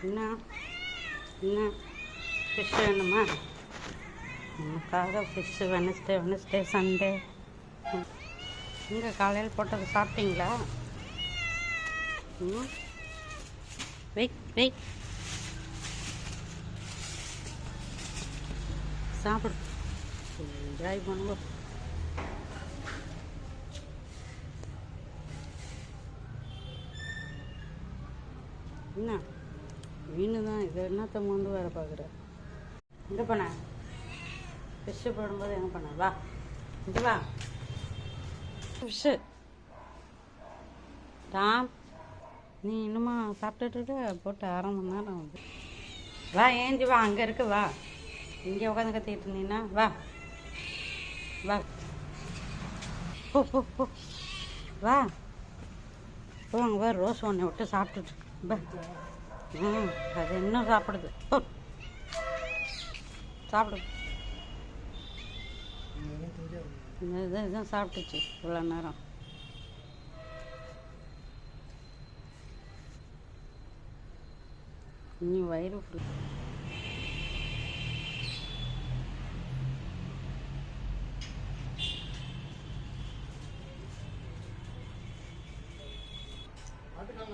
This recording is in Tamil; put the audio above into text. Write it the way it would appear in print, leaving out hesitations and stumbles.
என்ன என்ன ஃபிஷ் வேணுமா? நமக்காக ஃபிஷ்ஷு வெனஸ்டே சண்டே. இங்கே காலையில் போட்டது சாப்பிட்டீங்களா? வெயிட் சாப்பிடு, என்ஜாய் பண்ணுவோம். என்ன மீன் தான் இது, என்னத்த வந்து வேறு பார்க்குற? எங்கே பண்ண? ஃபிஷ்ஷு போடும்போது எங்கே பண்ண? வா இங்கே வா. ஃபிஷ்ஷு ராம், நீ இன்னுமா சாப்பிட்டுட்டு போட்டு 1/2 மணி நேரம் வந்து. வா ஏஞ்சி வா, அங்கே இருக்கு வா. இங்கே உட்காந்து கத்திக்கிட்டு இருந்தீங்கன்னா வா வா போ போ போ வா போங்க. வா ரோஸ் ஒன்றை விட்டு சாப்பிட்டுட்டு பா. அது இன்னும் சாப்பிடுது. போ சாப்பிடு. இதுதான் சாப்பிட்டுச்சு இவ்வளோ நேரம். நீ வயிறு ஃபுல். அதுக்கான